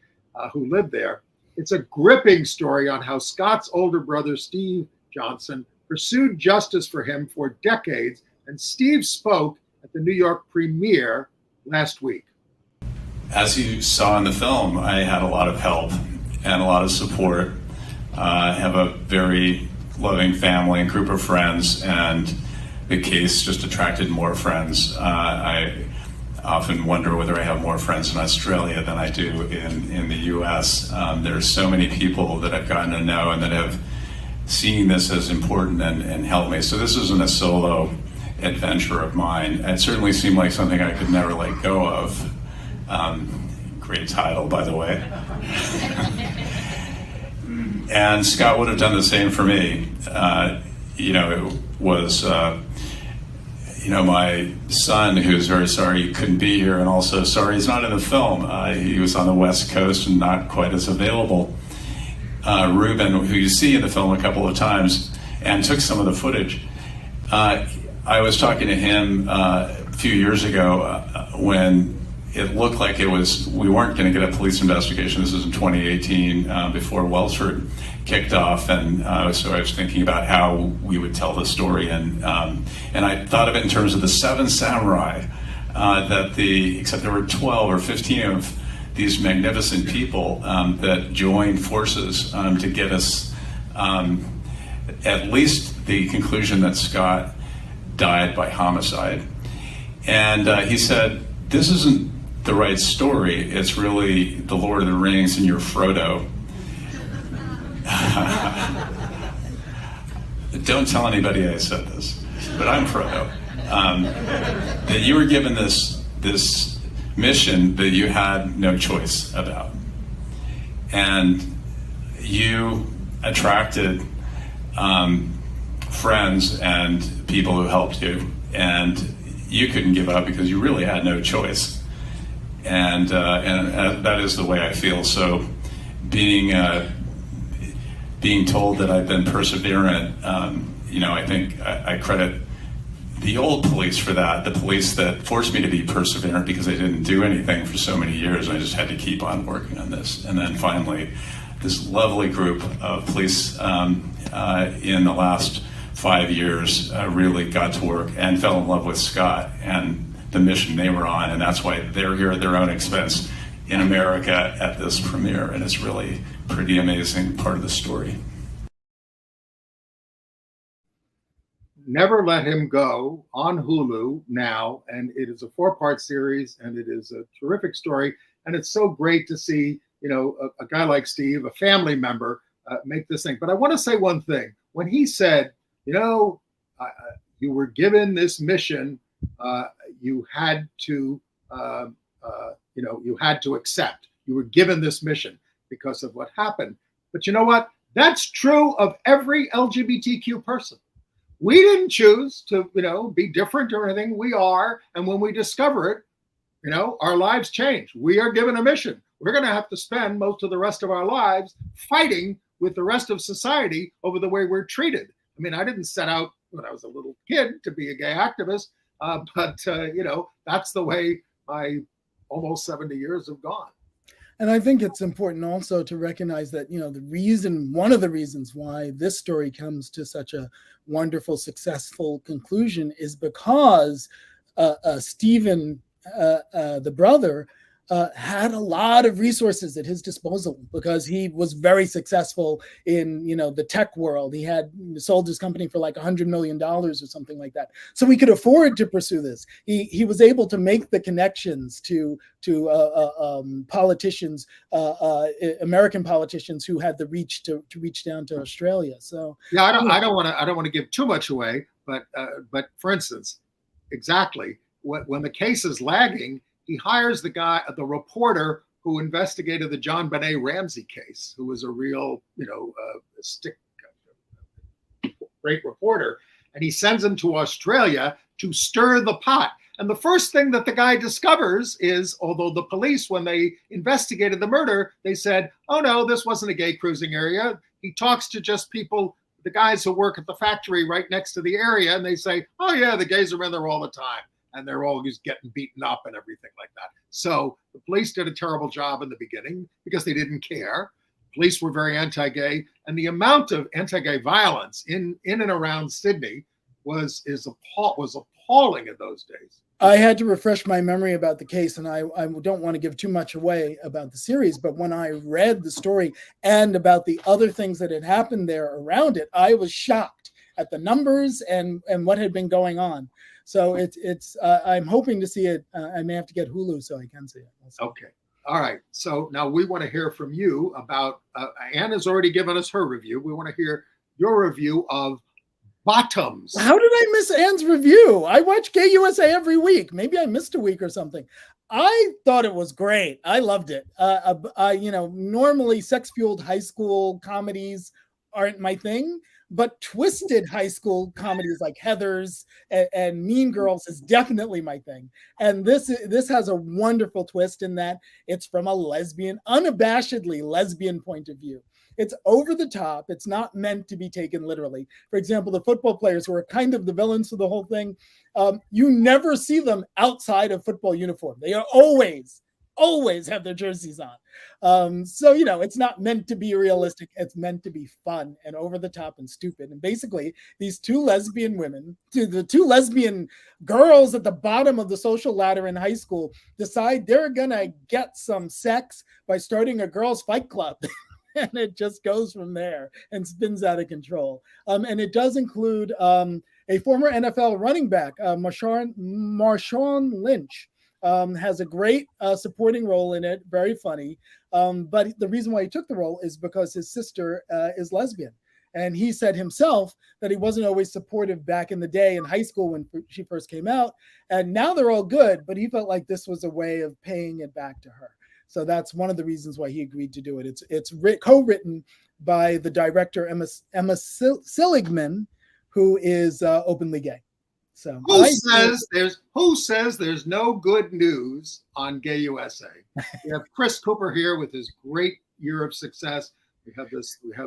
who lived there. It's a gripping story on how Scott's older brother, Steve Johnson, pursued justice for him for decades, and Steve spoke at the New York premiere last week. As you saw in the film, I had a lot of help and a lot of support. I have a very loving family and group of friends, and the case just attracted more friends. I often wonder whether I have more friends in Australia than I do in the US. There's so many people that I've gotten to know and that have seen this as important and helped me. So this isn't a solo adventure of mine. It certainly seemed like something I could never let go of. Great title, by the way. And Scott would have done the same for me. It was, my son, who's very sorry he couldn't be here, and also sorry he's not in the film. He was on the West Coast and not quite as available. Ruben, who you see in the film a couple of times, and took some of the footage. I was talking to him a few years ago when it looked like we weren't going to get a police investigation. This was in 2018, before Welsford kicked off, and so I was thinking about how we would tell the story, and I thought of it in terms of the 7 samurai, except there were 12 or 15 of these magnificent people that joined forces to get us at least the conclusion that Scott died by homicide. And he said, this isn't the right story, it's really the Lord of the Rings and you're Frodo. Don't tell anybody I said this, but I'm Frodo. That you were given this mission that you had no choice about. And you attracted friends and people who helped you, and you couldn't give up because you really had no choice. And that is the way I feel. So being told that I've been perseverant, I think I credit the old police for that, the police that forced me to be perseverant because I didn't do anything for so many years. I just had to keep on working on this. And then finally, this lovely group of police in the last 5 years really got to work and fell in love with Scott and the mission they were on, and that's why they're here at their own expense in America at this premiere, and it's really pretty amazing part of the story. Never Let Him Go on Hulu now, and it is a 4-part series, and it is a terrific story. And it's so great to see, a guy like Steve, a family member, make this thing. But I want to say one thing. When he said, you were given this mission, you had to, you had to accept. You were given this mission because of what happened. But you know what? That's true of every LGBTQ person. We didn't choose to, be different or anything. We are. And when we discover it, our lives change. We are given a mission. We're going to have to spend most of the rest of our lives fighting with the rest of society over the way we're treated. I mean, I didn't set out when I was a little kid to be a gay activist, but that's the way my almost 70 years have gone. And I think it's important also to recognize that, one of the reasons why this story comes to such a wonderful, successful conclusion is because Stephen, the brother, had a lot of resources at his disposal because he was very successful in, the tech world. He had sold his company for like $100 million or something like that. So he could afford to pursue this. He was able to make the connections to politicians, American politicians who had the reach to reach down to Australia. So yeah, I don't want to give too much away, but for instance, exactly when the case is lagging, he hires the reporter who investigated the John Benet Ramsey case, who was a real, great reporter. And he sends him to Australia to stir the pot. And the first thing that the guy discovers is, although the police, when they investigated the murder, they said, oh no, this wasn't a gay cruising area. He talks to just people, the guys who work at the factory right next to the area. And they say, oh yeah, the gays are in there all the time. And they're always getting beaten up and everything like that. So the police did a terrible job in the beginning because they didn't care. Police were very anti-gay, and the amount of anti-gay violence in and around Sydney was appalling in those days. I had to refresh my memory about the case, and I don't want to give too much away about the series, but when I read the story and about the other things that had happened there around it, I was shocked at the numbers and what had been going on. So it's I'm hoping to see it. I may have to get Hulu so I can see it. Okay. All right. So now we want to hear from you about, Anne has already given us her review. We want to hear your review of Bottoms. How did I miss Anne's review? I watch Gay USA every week. Maybe I missed a week or something. I thought it was great. I loved it. Normally sex-fueled high school comedies aren't my thing, but twisted high school comedies like Heathers and Mean Girls is definitely my thing. And this has a wonderful twist in that it's from a unabashedly lesbian point of view. It's over the top. It's not meant to be taken literally. For example, the football players who are kind of the villains of the whole thing, you never see them outside of football uniform. They are always have their jerseys on. So, it's not meant to be realistic. It's meant to be fun and over the top and stupid. And basically, these two lesbian women, the two lesbian girls at the bottom of the social ladder in high school, decide they're going to get some sex by starting a girls' fight club. And it just goes from there and spins out of control. And it does include a former NFL running back, Marshawn Lynch. Has a great supporting role in it, very funny. But the reason why he took the role is because his sister is lesbian. And he said himself that he wasn't always supportive back in the day in high school when she first came out. And now they're all good, but he felt like this was a way of paying it back to her. So that's one of the reasons why he agreed to do it. It's co-written by the director, Emma Seligman, who is openly gay. So who says there's no good news on Gay USA? We have Chris Cooper here with his great year of success. We have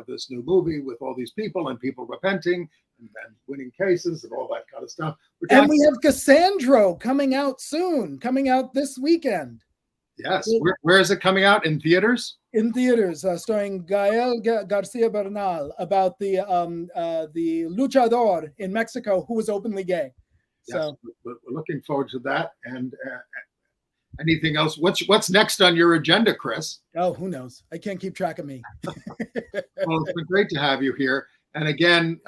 this new movie with all these people and people repenting and winning cases and all that kind of stuff. And we have Cassandro coming out soon, coming out this weekend. Yes. Where is it coming out? In theaters? In theaters, starring Gael Garcia Bernal, about the luchador in Mexico who was openly gay. So yes, we're looking forward to that. And anything else? What's next on your agenda, Chris? Oh, who knows? I can't keep track of me. Well, it's been great to have you here. And again,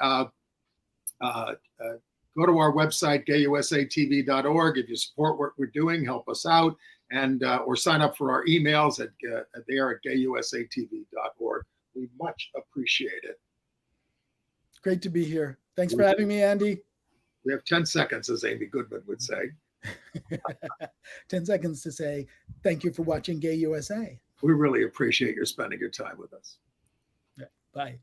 Go to our website, gayusatv.org. If you support what we're doing, help us out, and or sign up for our emails at gayusatv.org. We much appreciate it. Great to be here. Thanks for having me, Andy. We have 10 seconds, as Amy Goodman would say. 10 seconds to say thank you for watching Gay USA. We really appreciate your spending your time with us. Yeah, bye.